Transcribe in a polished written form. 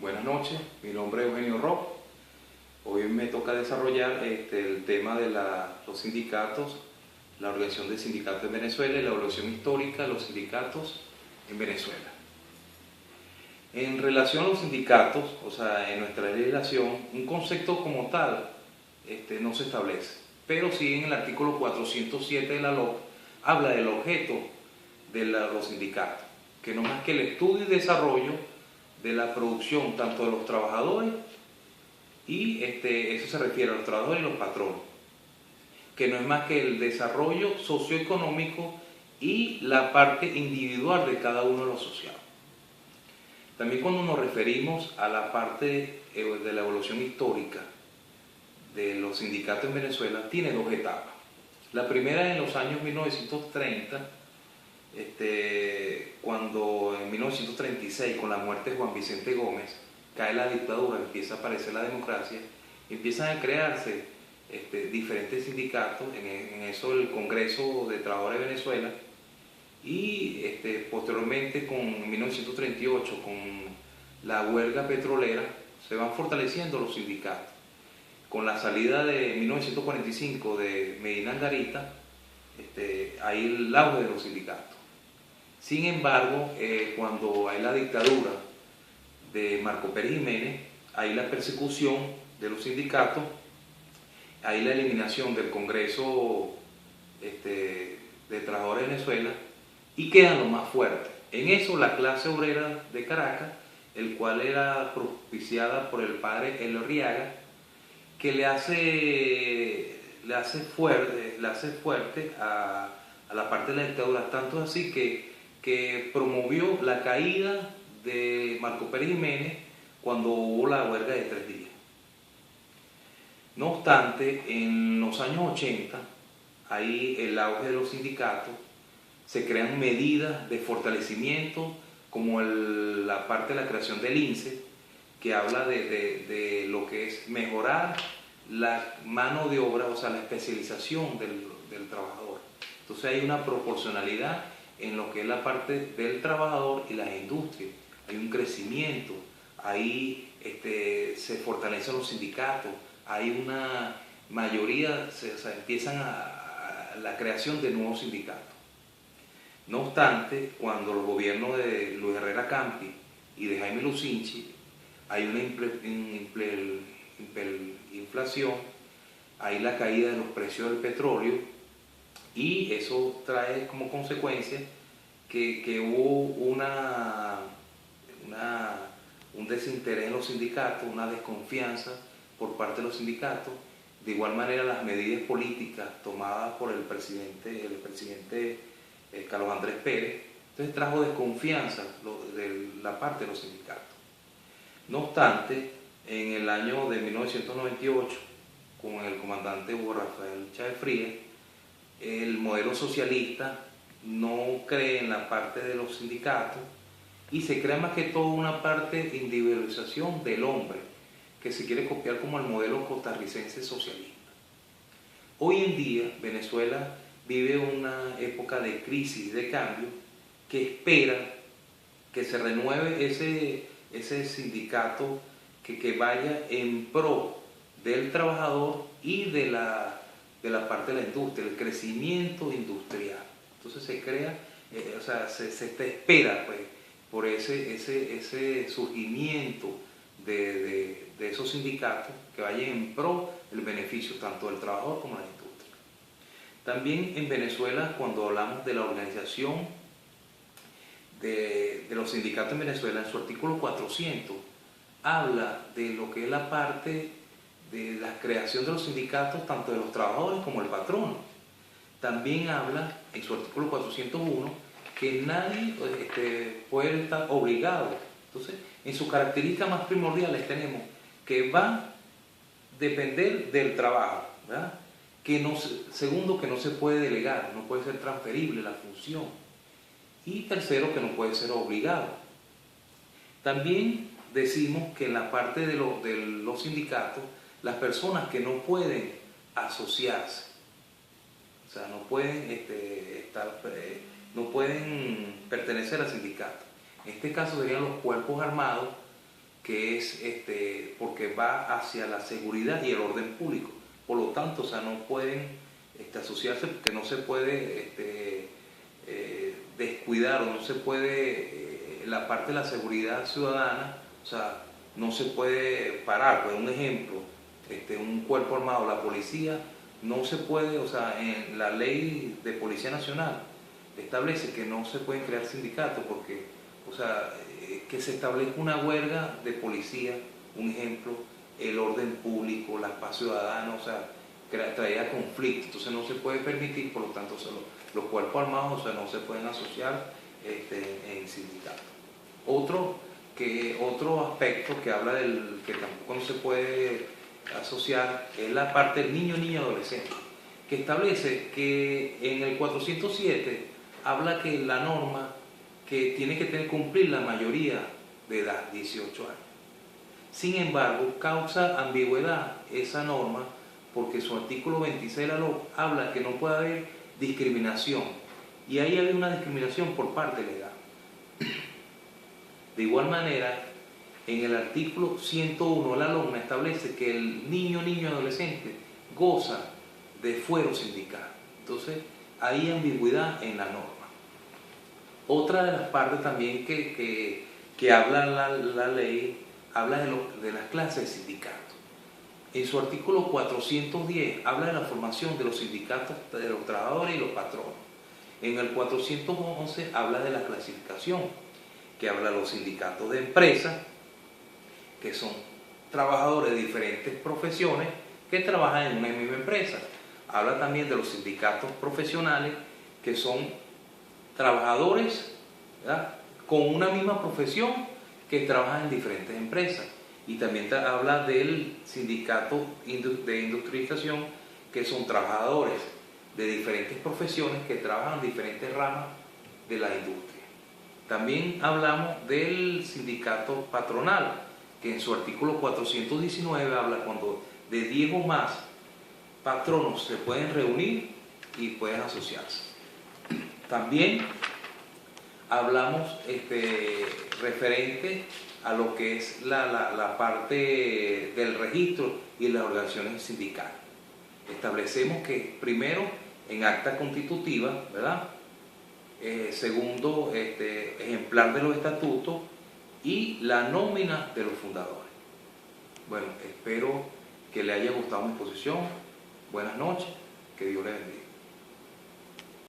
Buenas noches, mi nombre es Eugenio Rock. Hoy me toca desarrollar el tema de los sindicatos, la organización de sindicatos en Venezuela y la evolución histórica de los sindicatos en Venezuela. En relación a los sindicatos, o sea, en nuestra legislación, un concepto como tal no se establece, pero sí en el artículo 407 de la LOC habla del objeto de los sindicatos, que no más que el estudio y desarrollo de la producción tanto de los trabajadores y eso se refiere a los trabajadores y los patrones, que no es más que el desarrollo socioeconómico y la parte individual de cada uno de los asociados. También cuando nos referimos a la parte de la evolución histórica de los sindicatos en Venezuela, tiene dos etapas. La primera es en los años 1930, cuando en 1936, con la muerte de Juan Vicente Gómez, cae la dictadura, empieza a aparecer la democracia, empiezan a crearse diferentes sindicatos, en eso el Congreso de Trabajadores de Venezuela, y posteriormente en 1938, con la huelga petrolera, se van fortaleciendo los sindicatos. Con la salida de 1945 de Medina Angarita, hay el auge de los sindicatos. Sin embargo, cuando hay la dictadura de Marco Pérez Jiménez, hay la persecución de los sindicatos, hay la eliminación del Congreso de Trabajadores de Venezuela y quedan los más fuertes. En eso la clase obrera de Caracas, el cual era propiciada por el padre Elorriaga, que le hace fuerte a la parte de la dictadura, tanto así que promovió la caída de Marco Pérez Jiménez cuando hubo la huelga de 3 días. No obstante, en los años 80, hay el auge de los sindicatos, se crean medidas de fortalecimiento, como la parte de la creación del INSE, que habla de lo que es mejorar la mano de obra, o sea, la especialización del trabajador. Entonces hay una proporcionalidad en lo que es la parte del trabajador y las industrias. Hay un crecimiento, ahí se fortalecen los sindicatos, hay una mayoría, empiezan la creación de nuevos sindicatos. No obstante, cuando los gobiernos de Luis Herrera Campi y de Jaime Lucinchi, hay una inflación, hay la caída de los precios del petróleo, y eso trae como consecuencia que hubo un desinterés en los sindicatos, una desconfianza por parte de los sindicatos. De igual manera, las medidas políticas tomadas por el presidente Carlos Andrés Pérez, entonces trajo desconfianza de la parte de los sindicatos. No obstante, en el año de 1998, con el comandante Hugo Rafael Chávez Frías, el modelo socialista no cree en la parte de los sindicatos y se crea más que todo una parte de individualización del hombre, que se quiere copiar como el modelo costarricense socialista. Hoy en día Venezuela vive una época de crisis, de cambio, que espera que se renueve ese sindicato que vaya en pro del trabajador y de la parte de la industria, el crecimiento industrial. Entonces se crea, se espera pues, por ese surgimiento de esos sindicatos que vayan en pro del beneficio tanto del trabajador como de la industria. También en Venezuela, cuando hablamos de la organización de los sindicatos en Venezuela, en su artículo 400, habla de lo que es la parte de la creación de los sindicatos, tanto de los trabajadores como el patrono. También habla, en su artículo 401, que nadie puede estar obligado. Entonces, en sus características más primordiales tenemos que va a depender del trabajo, ¿verdad? Segundo, que no se puede delegar, no puede ser transferible la función. Y tercero, que no puede ser obligado. También decimos que en la parte de los sindicatos, las personas que no pueden asociarse, o sea, no pueden, no pueden pertenecer al sindicato. En este caso serían los cuerpos armados que es porque va hacia la seguridad y el orden público. Por lo tanto, o sea, no pueden asociarse, porque no se puede descuidar, o no se puede la parte de la seguridad ciudadana, o sea, no se puede parar. Pues un ejemplo, un cuerpo armado, la policía, no se puede, o sea, en la ley de Policía Nacional establece que no se pueden crear sindicatos, porque, o sea, que se establezca una huelga de policía, un ejemplo, el orden público, la paz ciudadana, o sea, traía conflicto. Entonces no se puede permitir, por lo tanto, los cuerpos armados, o sea, no se pueden asociar en sindicatos. Otro aspecto que habla del que tampoco no se puede asociar es la parte del niño adolescente, que establece que en el 407 habla que la norma que tiene que cumplir la mayoría de edad, 18 años. Sin embargo, causa ambigüedad esa norma, porque su artículo 26 de la LOC habla que no puede haber discriminación, y ahí hay una discriminación por parte de la edad. De igual manera, en el artículo 101 de la LOM establece que el niño adolescente goza de fuero sindical. Entonces, hay ambigüedad en la norma. Otra de las partes también que habla la ley, habla de las clases de sindicatos. En su artículo 410 habla de la formación de los sindicatos de los trabajadores y los patronos. En el 411 habla de la clasificación, que habla de los sindicatos de empresas, que son trabajadores de diferentes profesiones que trabajan en una misma empresa. Habla también de los sindicatos profesionales, que son trabajadores, ¿verdad?, con una misma profesión que trabajan en diferentes empresas. Y también habla del sindicato de industrialización, que son trabajadores de diferentes profesiones que trabajan en diferentes ramas de la industria. También hablamos del sindicato patronal, que en su artículo 419 habla cuando de 10 o más patronos se pueden reunir y pueden asociarse. También hablamos referente a lo que es la parte del registro y las organizaciones sindicales. Establecemos que primero en acta constitutiva, ¿verdad?, segundo, ejemplar de los estatutos y la nómina de los fundadores. Bueno, espero que le haya gustado mi exposición. Buenas noches, que Dios le bendiga.